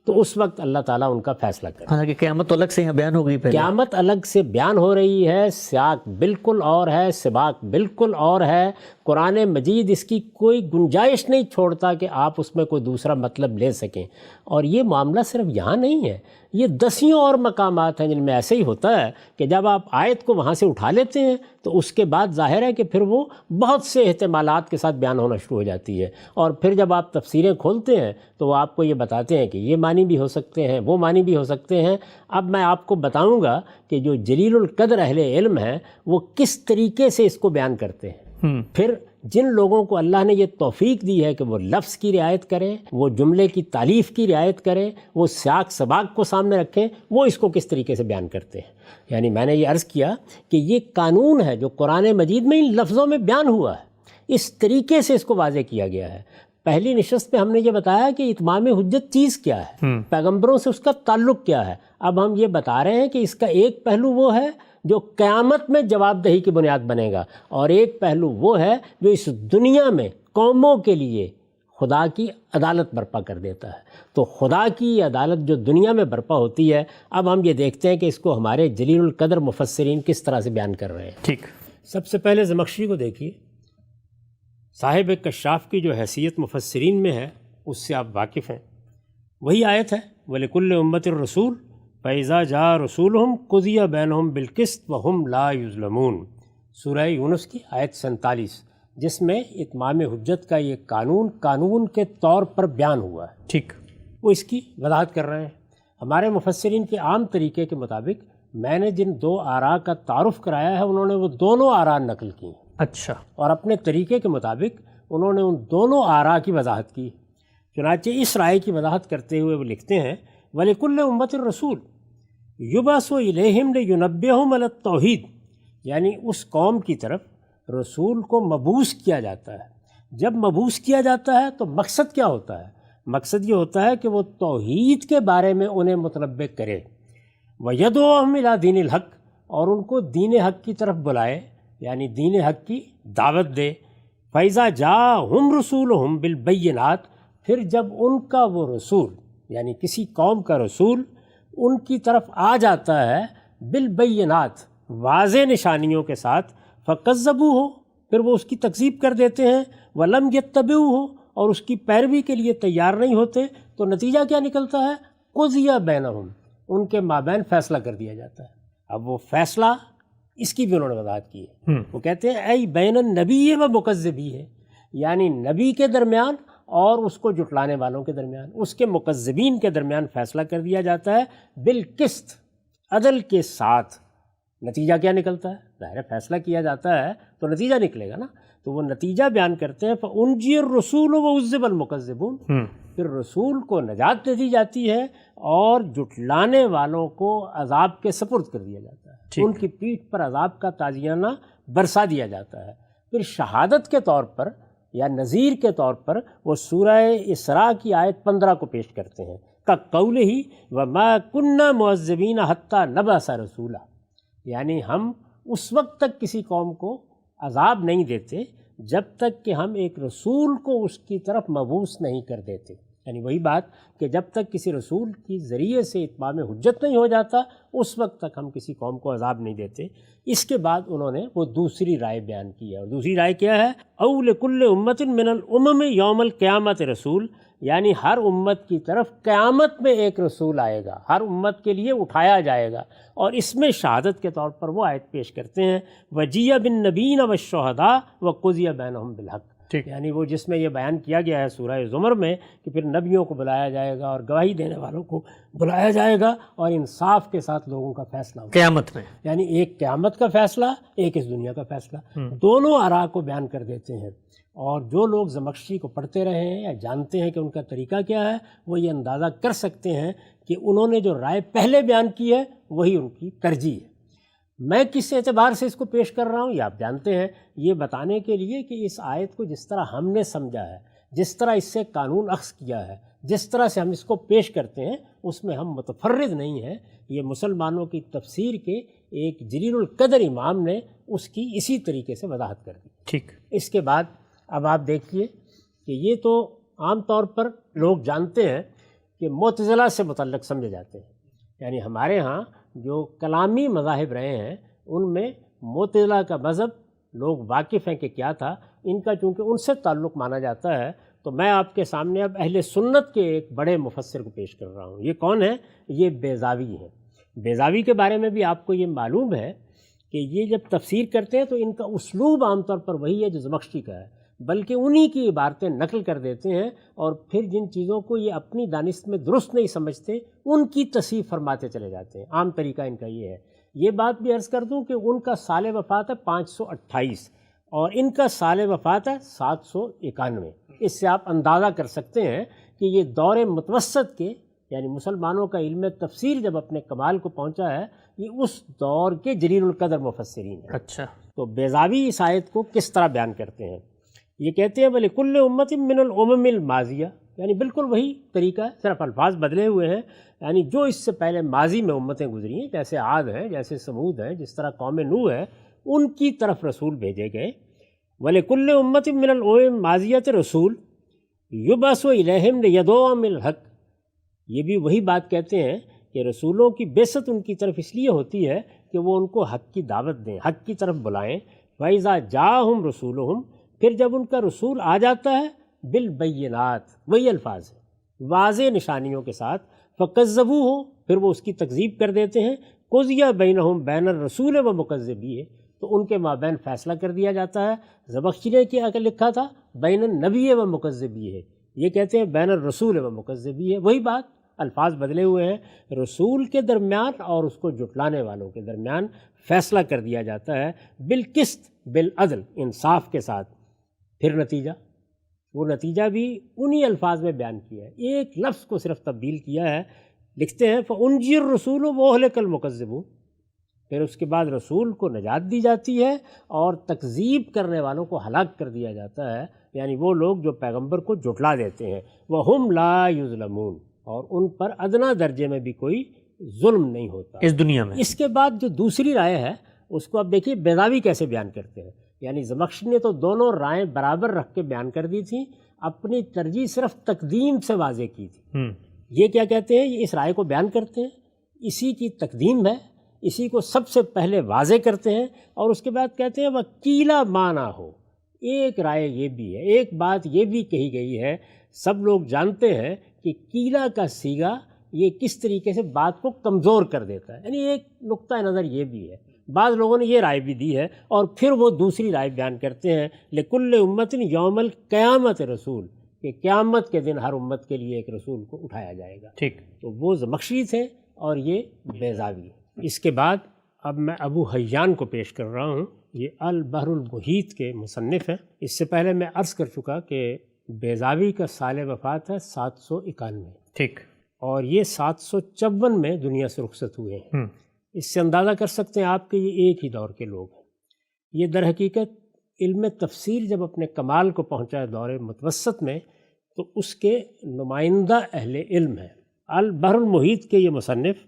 تو اس وقت اللہ تعالیٰ ان کا فیصلہ کرے۔ حالانکہ قیامت تو الگ سے یہاں بیان ہو گئی، پہلے قیامت الگ سے بیان ہو رہی ہے، سیاق بالکل اور ہے، سباق بالکل اور ہے۔ قرآن مجید اس کی کوئی گنجائش نہیں چھوڑتا کہ آپ اس میں کوئی دوسرا مطلب لے سکیں، اور یہ معاملہ صرف یہاں نہیں ہے، یہ دسیوں اور مقامات ہیں جن میں ایسے ہی ہوتا ہے کہ جب آپ آیت کو وہاں سے اٹھا لیتے ہیں تو اس کے بعد ظاہر ہے کہ پھر وہ بہت سے احتمالات کے ساتھ بیان ہونا شروع ہو جاتی ہے، اور پھر جب آپ تفسیریں کھولتے ہیں تو وہ آپ کو یہ بتاتے ہیں کہ یہ معنی بھی ہو سکتے ہیں، وہ معنی بھی ہو سکتے ہیں۔ اب میں آپ کو بتاؤں گا کہ جو جلیل القدر اہل علم ہیں وہ کس طریقے سے اس کو بیان کرتے ہیں۔ پھر جن لوگوں کو اللہ نے یہ توفیق دی ہے کہ وہ لفظ کی رعایت کریں، وہ جملے کی تالیف کی رعایت کریں، وہ سیاق سباق کو سامنے رکھیں، وہ اس کو کس طریقے سے بیان کرتے ہیں۔ یعنی میں نے یہ عرض کیا کہ یہ قانون ہے جو قرآن مجید میں ان لفظوں میں بیان ہوا ہے، اس طریقے سے اس کو واضح کیا گیا ہے۔ پہلی نشست پہ ہم نے یہ بتایا کہ اتمام حجت چیز کیا ہے، پیغمبروں سے اس کا تعلق کیا ہے۔ اب ہم یہ بتا رہے ہیں کہ اس کا ایک پہلو وہ ہے جو قیامت میں جواب دہی کی بنیاد بنے گا، اور ایک پہلو وہ ہے جو اس دنیا میں قوموں کے لیے خدا کی عدالت برپا کر دیتا ہے۔ تو خدا کی عدالت جو دنیا میں برپا ہوتی ہے، اب ہم یہ دیکھتے ہیں کہ اس کو ہمارے جلیل القدر مفسرین کس طرح سے بیان کر رہے ہیں۔ ٹھیک، سب سے پہلے زمخشری کو دیکھیے، صاحب کشاف کی جو حیثیت مفسرین میں ہے اس سے آپ واقف ہیں۔ وہی آیت ہے وَلِكُلِّ أُمَّةٍ الرَّسُولُ فَإِذَا جَاءَ رَسُولُهُمْ قُضِيَ بَيْنَهُمْ بِالْقِسْطِ وَهُمْ لَا يُظْلَمُونَ، سورہ یونس کی آیت 47، جس میں اتمام حجت کا یہ قانون کے طور پر بیان ہوا ہے۔ ٹھیک، وہ اس کی وضاحت کر رہے ہیں۔ ہمارے مفسرین کے عام طریقے کے مطابق میں نے جن دو آراء کا تعارف کرایا ہے، انہوں نے وہ دونوں آراء نقل کی ہیں، اچھا، اور اپنے طریقے کے مطابق انہوں نے ان دونوں آراء کی وضاحت کی۔ چنانچہ اس رائے کی وضاحت کرتے ہوئے وہ لکھتے ہیں وَلِكُلِّ أُمَّةٍ الرَّسُولُ يُبْعَثُ إِلَيْهِمْ لِيُنَبِّئَهُمْ عَلَى التَّوْحِيدِ، یعنی اس قوم کی طرف رسول کو مبعوث کیا جاتا ہے۔ جب مبعوث کیا جاتا ہے تو مقصد کیا ہوتا ہے؟ مقصد یہ ہوتا ہے کہ وہ توحید کے بارے میں انہیں متنبع کرے، وَيَدْعُوهُمْ إِلَى دِينِ الْحَقِّ، اور ان کو دین حق کی طرف بلائے، یعنی دین حق کی دعوت دے۔ فَإِذَا جَاءَهُمْ رُسُولُهُمْ بِالْبَيِّنَاتِ، پھر جب ان کا وہ رسول، یعنی کسی قوم کا رسول ان کی طرف آ جاتا ہے بالبینات، واضح نشانیوں کے ساتھ، فَكَذَّبُوهُ، پھر وہ اس کی تکذیب کر دیتے ہیں، وَلَمْ يَتَّبِعُوهُ، اور اس کی پیروی کے لیے تیار نہیں ہوتے، تو نتیجہ کیا نکلتا ہے؟ قُضِیَ بَيْنَهُمْ، ان کے مابین فیصلہ کر دیا جاتا ہے۔ اب وہ فیصلہ اس کی بھی انہوں نے وضاحت کی ہے۔ وہ کہتے ہیں ای بین النبی و مکذبی ہے، یعنی نبی کے درمیان اور اس کو جھٹلانے والوں کے درمیان، اس کے مکذبین کے درمیان فیصلہ کر دیا جاتا ہے بالقسط، عدل کے ساتھ۔ نتیجہ کیا نکلتا ہے؟ ظاہر فیصلہ کیا جاتا ہے تو نتیجہ نکلے گا نا، تو وہ نتیجہ بیان کرتے ہیں فَأُنْجِيَ الرَّسُولُ وَعُذِّبَ الْمُكَذِّبُونَ، پھر رسول کو نجات دے دی جاتی ہے اور جھٹلانے والوں کو عذاب کے سپرد کر دیا جاتا ہے، ان کی پیٹھ پر عذاب کا تازیانہ برسا دیا جاتا ہے۔ پھر شہادت کے طور پر یا نذیر کے طور پر وہ سورہ اسراء کی آیت 15 کو پیش کرتے ہیں، کا قول ہی وَمَا كُنَّا مُعَذِّبِينَ حَتَّى نَبْعَثَ رَسُولًا، یعنی ہم اس وقت تک کسی قوم کو عذاب نہیں دیتے جب تک کہ ہم ایک رسول کو اس کی طرف مبعوث نہیں کر دیتے، یعنی وہی بات کہ جب تک کسی رسول کی ذریعے سے اتمام حجت نہیں ہو جاتا اس وقت تک ہم کسی قوم کو عذاب نہیں دیتے۔ اس کے بعد انہوں نے وہ دوسری رائے بیان کی ہے، اور دوسری رائے کیا ہے؟ او لکل امت من الامم یوم القیامت رسول، یعنی ہر امت کی طرف قیامت میں ایک رسول آئے گا، ہر امت کے لیے اٹھایا جائے گا، اور اس میں شہادت کے طور پر وہ آیت پیش کرتے ہیں وجیء بالنبیین والشہداء وقضی بینہم بالحق، یعنی وہ جس میں یہ بیان کیا گیا ہے سورہ زمر میں کہ پھر نبیوں کو بلایا جائے گا اور گواہی دینے والوں کو بلایا جائے گا اور انصاف کے ساتھ لوگوں کا فیصلہ ہوگا قیامت میں، یعنی ایک قیامت کا فیصلہ، ایک اس دنیا کا فیصلہ، دونوں آراء کو بیان کر دیتے ہیں۔ اور جو لوگ زمخشری کو پڑھتے رہے ہیں یا جانتے ہیں کہ ان کا طریقہ کیا ہے، وہ یہ اندازہ کر سکتے ہیں کہ انہوں نے جو رائے پہلے بیان کی ہے وہی ان کی ترجیح ہے۔ میں کس اعتبار سے اس کو پیش کر رہا ہوں یہ آپ جانتے ہیں، یہ بتانے کے لیے کہ اس آیت کو جس طرح ہم نے سمجھا ہے، جس طرح اس سے قانون اخذ کیا ہے، جس طرح سے ہم اس کو پیش کرتے ہیں، اس میں ہم متفرد نہیں ہیں، یہ مسلمانوں کی تفسیر کے ایک جلیل القدر امام نے اس کی اسی طریقے سے وضاحت کر دی۔ ٹھیک، اس کے بعد اب آپ دیکھیے کہ یہ تو عام طور پر لوگ جانتے ہیں کہ معتزلہ سے متعلق سمجھے جاتے ہیں، یعنی ہمارے ہاں جو کلامی مذاہب رہے ہیں ان میں معتزلہ کا مذہب لوگ واقف ہیں کہ کیا تھا، ان کا چونکہ ان سے تعلق مانا جاتا ہے تو میں آپ کے سامنے اب اہل سنت کے ایک بڑے مفسر کو پیش کر رہا ہوں۔ یہ کون ہے؟ یہ بیضاوی ہیں۔ بیضاوی کے بارے میں بھی آپ کو یہ معلوم ہے کہ یہ جب تفسیر کرتے ہیں تو ان کا اسلوب عام طور پر وہی ہے جو زمخشری کا ہے، بلکہ انہی کی عبارتیں نقل کر دیتے ہیں اور پھر جن چیزوں کو یہ اپنی دانست میں درست نہیں سمجھتے ان کی تصحیح فرماتے چلے جاتے ہیں۔ عام طریقہ ان کا یہ ہے۔ یہ بات بھی عرض کر دوں کہ ان کا سال وفات ہے 528 اور ان کا سال وفات ہے 791۔ اس سے آپ اندازہ کر سکتے ہیں کہ یہ دور متوسط کے، یعنی مسلمانوں کا علم تفسیر جب اپنے کمال کو پہنچا ہے، یہ اس دور کے جلیل القدر مفسرین ہیں۔ اچھا، تو بیضاوی اس آیت کو کس طرح بیان کرتے ہیں؟ یہ کہتے ہیں وَلِكُلِّ أُمَّةٍ مِّنَ الْأُمَمِ الْمَاضِيَةِ، یعنی بالکل وہی طریقہ ہے، صرف الفاظ بدلے ہوئے ہیں، یعنی جو اس سے پہلے ماضی میں امتیں گزری ہیں، جیسے عاد ہیں، جیسے سمود ہیں، جس طرح قوم نوح ہے، ان کی طرف رسول بھیجے گئے۔ وَلِكُلِّ أُمَّةٍ مِّنَ الْأُمَمِ الْمَاضِيَةِ رسول، یبعث الیہم لیدعوہم الحق، یہ بھی وہی بات کہتے ہیں کہ رسولوں کی بعثت ان کی طرف اس لیے ہوتی ہے کہ وہ ان کو حق کی دعوت دیں، حق کی طرف بلائیں۔ وَإِذَا جَاءَهُمْ رَسُولُهُمْ، پھر جب ان کا رسول آ جاتا ہے، بالبینات، وہی الفاظ ہیں، واضح نشانیوں کے ساتھ، فَكَذَّبُوهُ، پھر وہ اس کی تکذیب کر دیتے ہیں، قُضِیَ بَيْنَهُمْ بَيْنَ الرَّسُولِ وَمُكَذِّبِيهِ، تو ان کے مابین فیصلہ کر دیا جاتا ہے۔ زمخشری نے کیا لکھا تھا؟ بین النبی و مکذبیہ، یہ کہتے ہیں بین الرسول و مکذبیہ، وہی بات، الفاظ بدلے ہوئے ہیں۔ رسول کے درمیان اور اس کو جھٹلانے والوں کے درمیان فیصلہ کر دیا جاتا ہے بالقسط، بالعدل، انصاف کے ساتھ۔ پھر نتیجہ، وہ نتیجہ بھی انہی الفاظ میں بیان کیا ہے، ایک لفظ کو صرف تبدیل کیا ہے۔ لکھتے ہیں فَأُنْجِيَ الرَّسُولُ وَأُهْلِكَ الْمُكَذِّبُونَ، پھر اس کے بعد رسول کو نجات دی جاتی ہے اور تکذیب کرنے والوں کو ہلاک کر دیا جاتا ہے، یعنی وہ لوگ جو پیغمبر کو جھٹلا دیتے ہیں۔ وَهُمْ لَا يُظْلَمُونَ، اور ان پر ادنا درجے میں بھی کوئی ظلم نہیں ہوتا اس دنیا میں۔ اس کے بعد جو دوسری رائے ہے اس کو اب دیکھیے بیضاوی کیسے بیان کرتے ہیں، یعنی زمخشری نے تو دونوں رائیں برابر رکھ کے بیان کر دی تھیں، اپنی ترجیح صرف تقدیم سے واضح کی تھی۔ یہ کیا کہتے ہیں، یہ اس رائے کو بیان کرتے ہیں، اسی کی تقدیم ہے، اسی کو سب سے پہلے واضح کرتے ہیں، اور اس کے بعد کہتے ہیں وکیلا مانا ہو، ایک رائے یہ بھی ہے، ایک بات یہ بھی کہی گئی ہے، سب لوگ جانتے ہیں کہ کیلا کا صیغہ یہ کس طریقے سے بات کو کمزور کر دیتا ہے، یعنی ایک نقطہ نظر یہ بھی ہے۔ بعض لوگوں نے یہ رائے بھی دی ہے، اور پھر وہ دوسری رائے بیان کرتے ہیں لکل امت یوم القیامت رسول، کہ قیامت کے دن ہر امت کے لیے ایک رسول کو اٹھایا جائے گا۔ ٹھیک، تو وہ زمخشری تھے اور یہ بیضاوی۔ اس کے بعد اب میں ابو حیان کو پیش کر رہا ہوں، یہ البحر المحیط کے مصنف ہیں۔ اس سے پہلے میں عرض کر چکا کہ بیضاوی کا سال وفات ہے 791، ٹھیک، اور یہ 754 میں دنیا سے رخصت ہوئے ہیں۔ اس سے اندازہ کر سکتے ہیں آپ کہ یہ ایک ہی دور کے لوگ ہیں۔ یہ در حقیقت علم تفسیر جب اپنے کمال کو پہنچا ہے دور متوسط میں، تو اس کے نمائندہ اہل علم ہیں۔ البحر المحیط کے یہ مصنف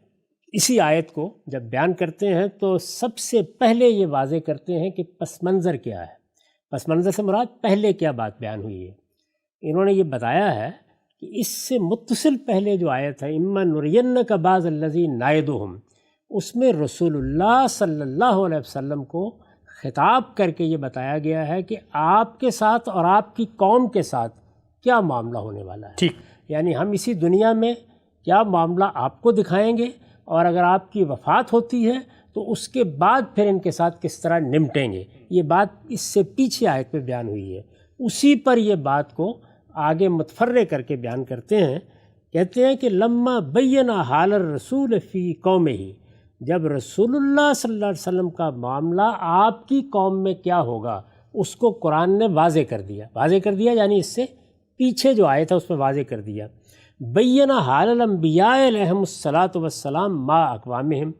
اسی آیت کو جب بیان کرتے ہیں تو سب سے پہلے یہ واضح کرتے ہیں کہ پس منظر کیا ہے۔ پس منظر سے مراد پہلے کیا بات بیان ہوئی ہے۔ انہوں نے یہ بتایا ہے کہ اس سے متصل پہلے جو آیت ہے اما نرینک بعض الذی نعدہم، اس میں رسول اللہ صلی اللہ علیہ وسلم کو خطاب کر کے یہ بتایا گیا ہے کہ آپ کے ساتھ اور آپ کی قوم کے ساتھ کیا معاملہ ہونے والا ہے۔ ٹھیک، یعنی ہم اسی دنیا میں کیا معاملہ آپ کو دکھائیں گے، اور اگر آپ کی وفات ہوتی ہے تو اس کے بعد پھر ان کے ساتھ کس طرح نمٹیں گے۔ یہ بات اس سے پیچھے آیت میں بیان ہوئی ہے، اسی پر یہ بات کو آگے متفرع کر کے بیان کرتے ہیں۔ کہتے ہیں کہ لما بینا حال الرسول فی قومہ، جب رسول اللہ صلی اللہ علیہ وسلم کا معاملہ آپ کی قوم میں کیا ہوگا اس کو قرآن نے واضح کر دیا۔ واضح کر دیا یعنی اس سے پیچھے جو آیت ہے اس میں واضح کر دیا۔ بینا حال الانبیاء علیہم الصلاۃ والسلام ما اقوامہم،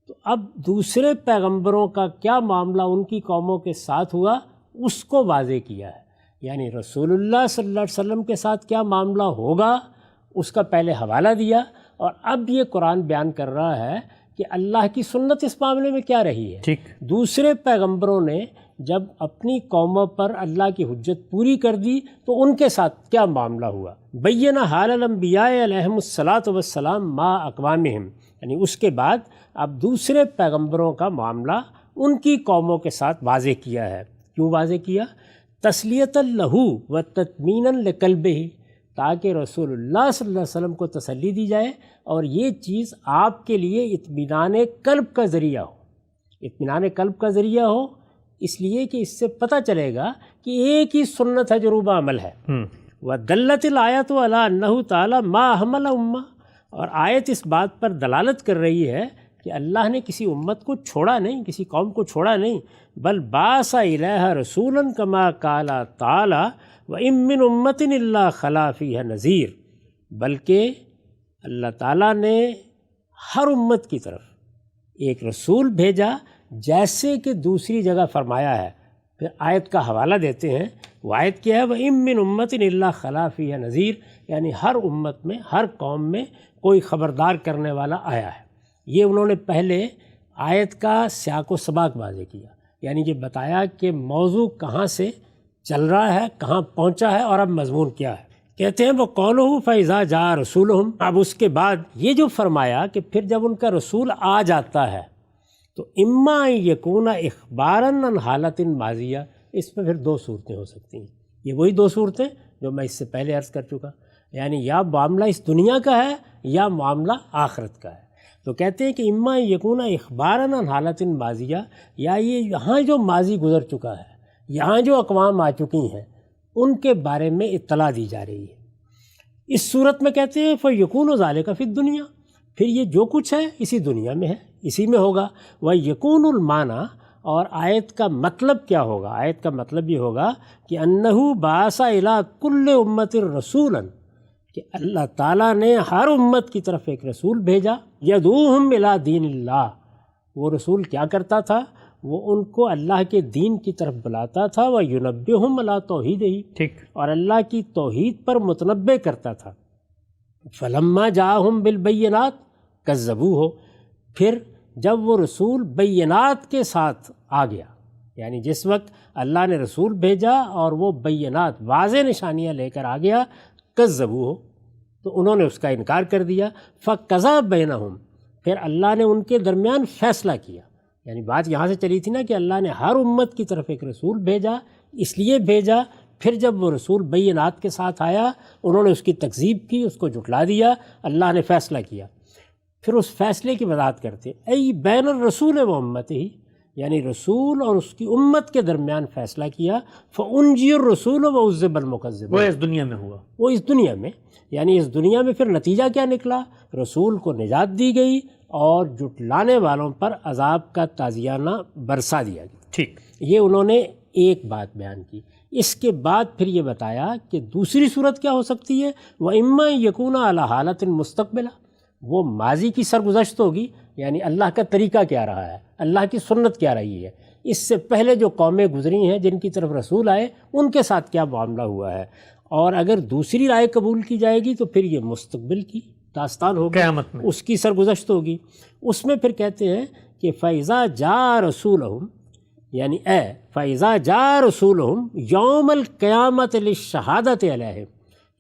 تو اب دوسرے پیغمبروں کا کیا معاملہ ان کی قوموں کے ساتھ ہوا اس کو واضح کیا ہے۔ یعنی رسول اللہ صلی اللہ علیہ وسلم کے ساتھ کیا معاملہ ہوگا اس کا پہلے حوالہ دیا، اور اب یہ قرآن بیان کر رہا ہے کہ اللہ کی سنت اس معاملے میں کیا رہی ہے۔ ٹھیک، دوسرے پیغمبروں نے جب اپنی قوموں پر اللہ کی حجت پوری کر دی تو ان کے ساتھ کیا معاملہ ہوا۔ بینا حال الانبیاء علیہم الصلاۃ والسلام ما اقوامہم، یعنی اس کے بعد اب دوسرے پیغمبروں کا معاملہ ان کی قوموں کے ساتھ واضح کیا ہے۔ کیوں واضح کیا؟ تسلیۃ لہو و تطمینا لقلبہ، تاکہ رسول اللہ صلی اللہ علیہ وسلم کو تسلی دی جائے اور یہ چیز آپ کے لیے اطمینان قلب کا ذریعہ ہو۔ اطمینان قلب کا ذریعہ ہو اس لیے کہ اس سے پتہ چلے گا کہ ایک ہی سنت ہے جو روبہ عمل ہے۔ وَدَلَّتِ الْآيَةُ عَلَىٰ أَنَّهُ تَعَالَىٰ مَا حَمَلَ أُمَّةً، اور آیت اس بات پر دلالت کر رہی ہے کہ اللہ نے کسی امت کو چھوڑا نہیں، کسی قوم کو چھوڑا نہیں، بل بَعَثَ إِلَيْهَا رَسُولًا كَمَا قَالَ تَعَالَىٰ وَإِن مِّنْ أُمَّةٍ إِلَّا خَلَا فِيهَا نَذِيرٌ، بلکہ اللہ تعالیٰ نے ہر امت کی طرف ایک رسول بھیجا، جیسے کہ دوسری جگہ فرمایا ہے۔ پھر آیت کا حوالہ دیتے ہیں، وہ آیت کیا ہے؟ وَإِن مِّنْ أُمَّةٍ إِلَّا خَلَا فِيهَا نَذِيرٌ، یعنی ہر امت میں، ہر قوم میں کوئی خبردار کرنے والا آیا ہے۔ یہ انہوں نے پہلے آیت کا سیاق و سباق واضح کیا، یعنی یہ بتایا کہ موضوع کہاں سے چل رہا ہے، کہاں پہنچا ہے اور اب مضمون کیا ہے۔ کہتے ہیں وہ قولہ فَإِذَا جَاءَ رَسُولُهُمْ، اب اس کے بعد یہ جو فرمایا کہ پھر جب ان کا رسول آ جاتا ہے تو اما یکون اخباراً عن حالت ماضیہ، اس میں پھر دو صورتیں ہو سکتی ہیں. یہ وہی دو صورتیں جو میں اس سے پہلے عرض کر چکا، یعنی یا معاملہ اس دنیا کا ہے یا معاملہ آخرت کا ہے. تو کہتے ہیں کہ اما یکون اخباراً عن حالت ماضیہ، یا یہ یہاں جو ماضی گزر چکا ہے، یہاں جو اقوام آ چکی ہیں ان کے بارے میں اطلاع دی جا رہی ہے. اس صورت میں کہتے ہیں فَيَكُونُ ذَلِكَ فِي الدُّنْيَا، پھر یہ جو کچھ ہے اسی دنیا میں ہے، اسی میں ہوگا. وَيَكُونُ الْمَعْنَى، اور آیت کا مطلب کیا ہوگا؟ آیت کا مطلب یہ ہوگا کہ اَنَّهُ بَعَثَ إِلَىٰ كُلِّ أُمَّةٍ رَسُولًا، کہ اللہ تعالیٰ نے ہر امت کی طرف ایک رسول بھیجا. يَدْعُوهُمْ إِلَىٰ دِينِ اللَّهِ، وہ رسول کیا کرتا تھا؟ وہ ان کو اللہ کے دین کی طرف بلاتا تھا. وَيُنَبِّهُمْ عَلَىٰ تَوْحِيدِهِ، ٹھیک، اور اللہ کی توحید پر متنبہ کرتا تھا. فَلَمَّا جَاءَهُمْ بِالْبَيِّنَاتِ كَذَّبُوهُ، پھر جب وہ رسول بینات کے ساتھ آ گیا، یعنی جس وقت اللہ نے رسول بھیجا اور وہ بینات واضح نشانیاں لے کر آ گیا، کذبوہ، تو انہوں نے اس کا انکار کر دیا. فقضا بینہم، پھر اللہ نے ان کے درمیان فیصلہ کیا. یعنی بات یہاں سے چلی تھی نا کہ اللہ نے ہر امت کی طرف ایک رسول بھیجا، اس لیے بھیجا. پھر جب وہ رسول بینات کے ساتھ آیا، انہوں نے اس کی تکذیب کی، اس کو جھٹلا دیا. اللہ نے فیصلہ کیا. پھر اس فیصلے کی وضاحت کرتے ای بین الرسول و امتہ، یعنی رسول اور اس کی امت کے درمیان فیصلہ کیا. فانجی الرسول و عذب المکذب، وہ اس دنیا میں ہوا، وہ اس دنیا میں، یعنی اس دنیا میں پھر نتیجہ کیا نکلا؟ رسول کو نجات دی گئی اور جھٹلانے والوں پر عذاب کا تازیانہ برسا دیا گیا. ٹھیک، یہ انہوں نے ایک بات بیان کی. اس کے بعد پھر یہ بتایا کہ دوسری صورت کیا ہو سکتی ہے. وَإِمَّا يَكُونَ عَلَىٰ حَالَةٍ مُسْتَقْبِلَةٍ، وہ ماضی کی سرگزشت ہوگی، یعنی اللہ کا طریقہ کیا رہا ہے، اللہ کی سنت کیا رہی ہے، اس سے پہلے جو قومیں گزری ہیں جن کی طرف رسول آئے ان کے ساتھ کیا معاملہ ہوا ہے. اور اگر دوسری رائے قبول کی جائے گی تو پھر یہ مستقبل کی داستان ہوگی، قیامت میں اس کی سرگزشت ہوگی. اس میں پھر کہتے ہیں کہ فَإِذَا جَاءَ رَسُولُهُمْ، یعنی فَإِذَا جَاءَ رَسُولُهُمْ يَوْمَ الْقِيَامَةِ لِلشَّهَادَةِ عَلَيْهِمْ،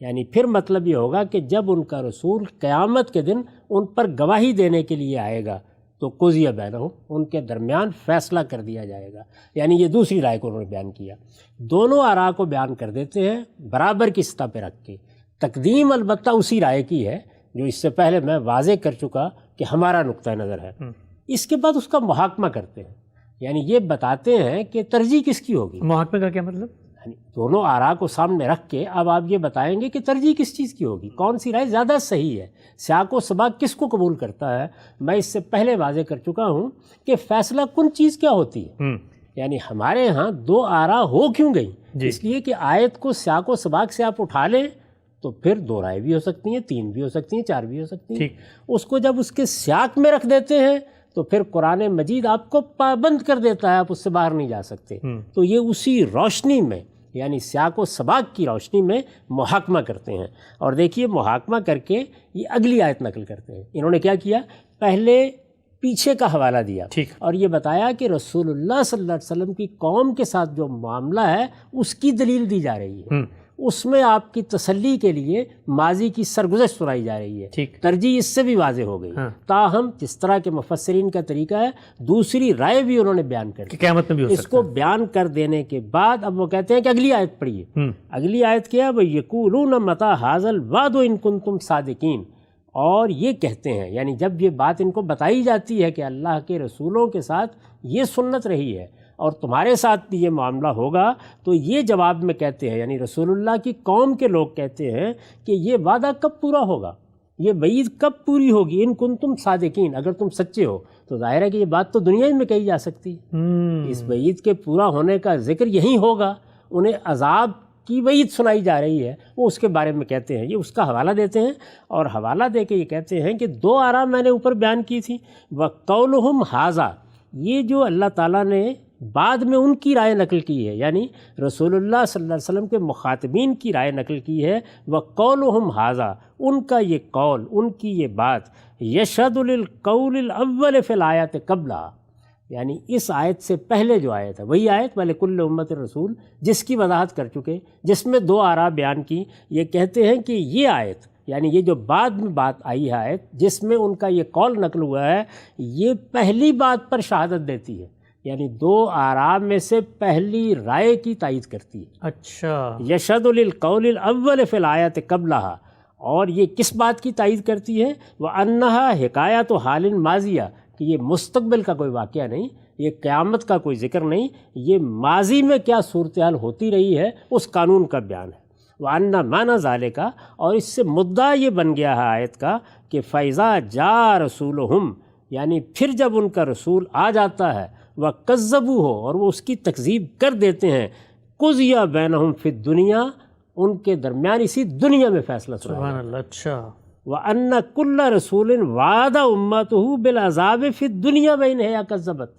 یعنی پھر مطلب یہ ہوگا کہ جب ان کا رسول قیامت کے دن ان پر گواہی دینے کے لیے آئے گا تو قضی بینہم، ان کے درمیان فیصلہ کر دیا جائے گا. یعنی یہ دوسری رائے کو انہوں نے بیان کیا. دونوں آراء کو بیان کر دیتے ہیں برابر کی سطح پہ رکھ کے. تقدیم البتہ اسی رائے کی ہے جو اس سے پہلے میں واضح کر چکا کہ ہمارا نقطہ نظر ہے. اس کے بعد اس کا محاکمہ کرتے ہیں، یعنی یہ بتاتے ہیں کہ ترجیح کس کی ہوگی. محاکمے کا کیا مطلب؟ یعنی دونوں آراء کو سامنے رکھ کے اب آپ یہ بتائیں گے کہ ترجیح کس چیز کی ہوگی، کون سی رائے زیادہ صحیح ہے، سیاق و سباق کس کو قبول کرتا ہے. میں اس سے پہلے واضح کر چکا ہوں کہ فیصلہ کن چیز کیا ہوتی ہے. یعنی ہمارے ہاں دو آراء ہو کیوں گئی؟ اس لیے کہ آیت کو سیاق و سباق سے آپ اٹھا لیں تو پھر دو رائے بھی ہو سکتی ہیں، تین بھی ہو سکتی ہیں، چار بھی ہو سکتی ہیں. اس کو جب اس کے سیاق میں رکھ دیتے ہیں تو پھر قرآن مجید آپ کو پابند کر دیتا ہے، آپ اس سے باہر نہیں جا سکتے. تو یہ اسی روشنی میں، یعنی سیاق و سباق کی روشنی میں محاکمہ کرتے ہیں. اور دیکھیے محاکمہ کر کے یہ اگلی آیت نقل کرتے ہیں. انہوں نے کیا کیا؟ پہلے پیچھے کا حوالہ دیا اور یہ بتایا کہ رسول اللہ صلی اللہ علیہ وسلم کی قوم کے ساتھ جو معاملہ ہے اس کی دلیل دی جا رہی ہے. اس میں آپ کی تسلی کے لیے ماضی کی سرگزشت سنائی جا رہی ہے. ترجیح اس سے بھی واضح ہو گئی. تاہم جس طرح کے مفسرین کا طریقہ ہے دوسری رائے بھی انہوں نے بیان کر دی. قیامت میں بھی اس کو بیان کر دینے کے بعد اب وہ کہتے ہیں کہ اگلی آیت پڑھیے. اگلی آیت کیا ہے؟ وَيَقُولُونَ مَتَىٰ هَٰذَا الْوَعْدُ إِن كُنتُمْ صَادِقِينَ، اور یہ کہتے ہیں، یعنی جب یہ بات ان کو بتائی جاتی ہے کہ اللہ کے رسولوں کے ساتھ یہ سنت رہی ہے اور تمہارے ساتھ بھی یہ معاملہ ہوگا، تو یہ جواب میں کہتے ہیں، یعنی رسول اللہ کی قوم کے لوگ کہتے ہیں کہ یہ وعدہ کب پورا ہوگا، یہ وعید کب پوری ہوگی. ان کنتم صادقین، اگر تم سچے ہو تو ظاہر ہے کہ یہ بات تو دنیا میں کہی جا سکتی ہے. اس وعید کے پورا ہونے کا ذکر یہی ہوگا. انہیں عذاب کی وعید سنائی جا رہی ہے، وہ اس کے بارے میں کہتے ہیں. یہ اس کا حوالہ دیتے ہیں اور حوالہ دے کے یہ کہتے ہیں کہ دو آراء میں نے اوپر بیان کی تھی. وَقَوْلُهُمْ هَٰذَا، یہ جو اللہ تعالیٰ نے بعد میں ان کی رائے نقل کی ہے، یعنی رسول اللہ صلی اللہ علیہ وسلم کے مخاطبین کی رائے نقل کی ہے. وَقَوْلُهُمْ هَٰذَا، ان کا یہ قول، ان کی یہ بات، يَشْهَدُ لِلْقَوْلِ الْأَوَّلِ فِي الْآيَاتِ قَبْلَهَا، یعنی اس آیت سے پہلے جو آیت ہے وہی آیت وَلِكُلِّ أُمَّةٍ رسول، جس کی وضاحت کر چکے، جس میں دو آراء بیان کی۔ یہ کہتے ہیں کہ یہ آیت یعنی یہ جو بعد میں بات آئی ہے آیت جس میں ان کا یہ قول نقل ہوا ہے، یہ پہلی بات پر شہادت دیتی ہے، یعنی دو آراء میں سے پہلی رائے کی تائید کرتی ہے۔ اچھا، یشہد للقول الاول فی الآیت قبلہا، اور یہ کس بات کی تائید کرتی ہے؟ وَأَنَّهَا حکایت حال ماضیہ، کہ یہ مستقبل کا کوئی واقعہ نہیں، یہ قیامت کا کوئی ذکر نہیں، یہ ماضی میں کیا صورتحال ہوتی رہی ہے اس قانون کا بیان ہے۔ وَأَنَّ مَعْنَى ذَلِكَ، اور اس سے مدعا یہ بن گیا ہے آیت کا کہ فَإِذَا جَاءَ رَسُولُهُمْ، یعنی پھر جب ان کا رسول آ جاتا ہے، وَكَذَّبُوهُ، اور وہ اس کی تکذیب کر دیتے ہیں، قُضِیَ بَيْنَهُمْ فِي الدُّنْیَا، ان کے درمیان اسی دنیا میں فیصلہ سنا سبحان اللہ۔ اچھا، وَأَنَّ كُلَّ رَسُولٍ وَعَدَ أُمَّتُهُ بِالْعَذَابِ فِي الدُّنْيَا وَإِنْ كَذَّبَتْ،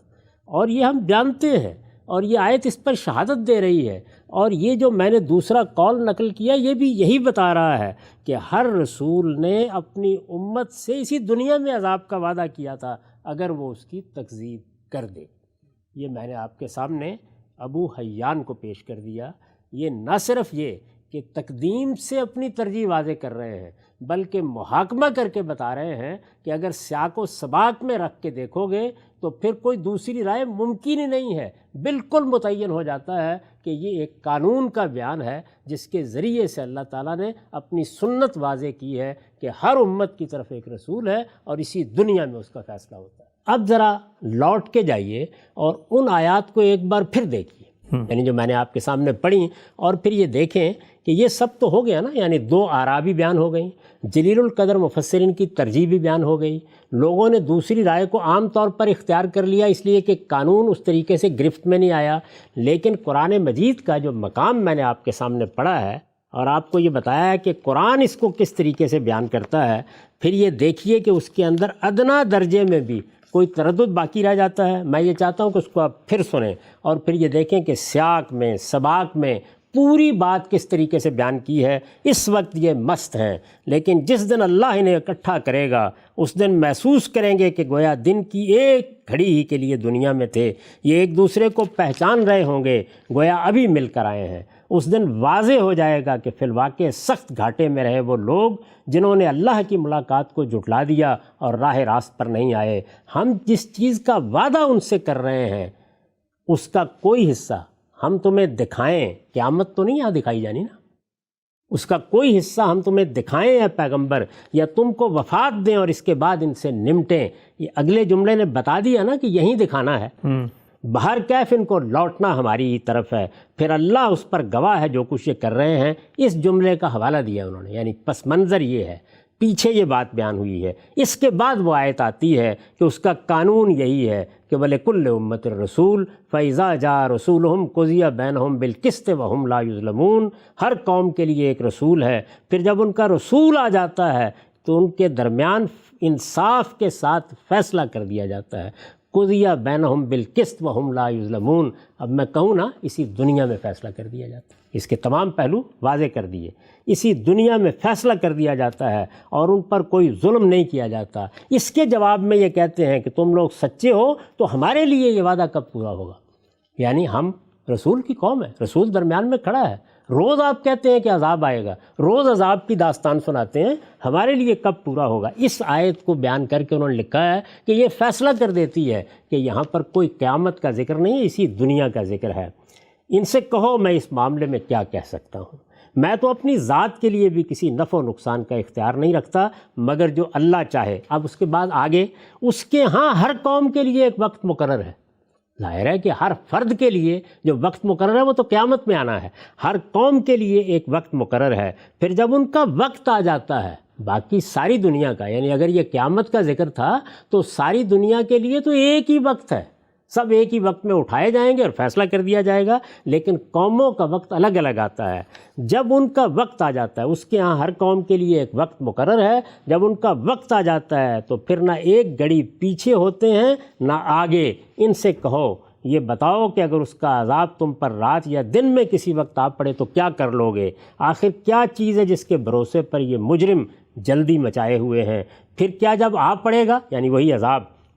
اور یہ ہم جانتے ہیں، اور یہ آیت اس پر شہادت دے رہی ہے، اور یہ جو میں نے دوسرا قول نقل کیا یہ بھی یہی بتا رہا ہے کہ ہر رسول نے اپنی امت سے اسی دنیا میں عذاب کا وعدہ کیا تھا اگر وہ اس کی تکذیب کر دے۔ یہ میں نے آپ کے سامنے ابو حیان کو پیش کر دیا۔ یہ نہ صرف یہ کہ تقدیم سے اپنی ترجیح واضح کر رہے ہیں بلکہ محاکمہ کر کے بتا رہے ہیں کہ اگر سیاق و سباق میں رکھ کے دیکھو گے تو پھر کوئی دوسری رائے ممکن ہی نہیں ہے، بالکل متعین ہو جاتا ہے کہ یہ ایک قانون کا بیان ہے جس کے ذریعے سے اللہ تعالیٰ نے اپنی سنت واضح کی ہے کہ ہر امت کی طرف ایک رسول ہے اور اسی دنیا میں اس کا فیصلہ ہوتا ہے۔ اب ذرا لوٹ کے جائیے اور ان آیات کو ایک بار پھر دیکھیے، یعنی جو میں نے آپ کے سامنے پڑھی، اور پھر یہ دیکھیں کہ یہ سب تو ہو گیا نا، یعنی دو آراء بھی بیان ہو گئیں، جلیل القدر مفسرین کی ترجیح بھی بیان ہو گئی، لوگوں نے دوسری رائے کو عام طور پر اختیار کر لیا اس لیے کہ قانون اس طریقے سے گرفت میں نہیں آیا، لیکن قرآن مجید کا جو مقام میں نے آپ کے سامنے پڑھا ہے اور آپ کو یہ بتایا ہے کہ قرآن اس کو کس طریقے سے بیان کرتا ہے، پھر یہ دیکھیے کہ اس کے اندر ادنا درجے میں بھی کوئی تردد باقی رہ جاتا ہے۔ میں یہ چاہتا ہوں کہ اس کو آپ پھر سنیں اور پھر یہ دیکھیں کہ سیاق میں سباق میں پوری بات کس طریقے سے بیان کی ہے۔ اس وقت یہ مست ہیں، لیکن جس دن اللہ انہیں اکٹھا کرے گا اس دن محسوس کریں گے کہ گویا دن کی ایک گھڑی ہی کے لیے دنیا میں تھے، یہ ایک دوسرے کو پہچان رہے ہوں گے گویا ابھی مل کر آئے ہیں۔ اس دن واضح ہو جائے گا کہ فی الواقع سخت گھاٹے میں رہے وہ لوگ جنہوں نے اللہ کی ملاقات کو جھٹلا دیا اور راہ راست پر نہیں آئے۔ ہم جس چیز کا وعدہ ان سے کر رہے ہیں اس کا کوئی حصہ ہم تمہیں دکھائیں، قیامت تو نہیں یہاں دکھائی جانی نا، اس کا کوئی حصہ ہم تمہیں دکھائیں یا پیغمبر، یا تم کو وفات دیں اور اس کے بعد ان سے نمٹیں۔ یہ اگلے جملے نے بتا دیا نا کہ یہیں دکھانا ہے، بہر کیف ان کو لوٹنا ہماری طرف ہے، پھر اللہ اس پر گواہ ہے جو کچھ یہ کر رہے ہیں۔ اس جملے کا حوالہ دیا انہوں نے، یعنی پس منظر یہ ہے، پیچھے یہ بات بیان ہوئی ہے، اس کے بعد وہ آیت آتی ہے کہ اس کا قانون یہی ہے کہ وَلِكُلِّ أُمَّةٍ رَسُولٌ فَإِذَا جَاءَ رَسُولُهُمْ قُضِيَ بَيْنَهُمْ بِالْقِسْطِ وَهُمْ لَا يُظْلَمُونَ۔ ہر قوم کے لیے ایک رسول ہے، پھر جب ان کا رسول آ جاتا ہے تو ان کے درمیان انصاف کے ساتھ فیصلہ کر دیا جاتا ہے۔ قُضِيَ بَيْنَهُمْ بِالْقِسْطِ وَهُمْ لَا يُظْلَمُونَ، اب میں کہوں نا اسی دنیا میں فیصلہ کر دیا جاتا ہے، اس کے تمام پہلو واضح کر دیے، اسی دنیا میں فیصلہ کر دیا جاتا ہے اور ان پر کوئی ظلم نہیں کیا جاتا۔ اس کے جواب میں یہ کہتے ہیں کہ تم لوگ سچے ہو تو ہمارے لیے یہ وعدہ کب پورا ہوگا؟ یعنی ہم رسول کی قوم ہے، رسول درمیان میں کھڑا ہے، روز آپ کہتے ہیں کہ عذاب آئے گا، روز عذاب کی داستان سناتے ہیں، ہمارے لیے کب پورا ہوگا؟ اس آیت کو بیان کر کے انہوں نے لکھا ہے کہ یہ فیصلہ کر دیتی ہے کہ یہاں پر کوئی قیامت کا ذکر نہیں ہے، اسی دنیا کا ذکر ہے۔ ان سے کہو میں اس معاملے میں کیا کہہ سکتا ہوں، میں تو اپنی ذات کے لیے بھی کسی نفع و نقصان کا اختیار نہیں رکھتا مگر جو اللہ چاہے۔ اب اس کے بعد آگے اس کے ہاں ہر قوم کے لیے ایک وقت مقرر ہے، ظاہر ہے کہ ہر فرد کے لیے جو وقت مقرر ہے وہ تو قیامت میں آنا ہے، ہر قوم کے لیے ایک وقت مقرر ہے، پھر جب ان کا وقت آ جاتا ہے باقی ساری دنیا کا، یعنی اگر یہ قیامت کا ذکر تھا تو ساری دنیا کے لیے تو ایک ہی وقت ہے، سب ایک ہی وقت میں اٹھائے جائیں گے اور فیصلہ کر دیا جائے گا، لیکن قوموں کا وقت الگ الگ آتا ہے۔ جب ان کا وقت آ جاتا ہے، اس کے ہاں ہر قوم کے لیے ایک وقت مقرر ہے، جب ان کا وقت آ جاتا ہے تو پھر نہ ایک گھڑی پیچھے ہوتے ہیں نہ آگے۔ ان سے کہو یہ بتاؤ کہ اگر اس کا عذاب تم پر رات یا دن میں کسی وقت آ پڑے تو کیا کر لو گے؟ آخر کیا چیز ہے جس کے بھروسے پر یہ مجرم جلدی مچائے ہوئے ہیں؟ پھر کیا جب آ پڑے گا، یعنی وہی عذاب،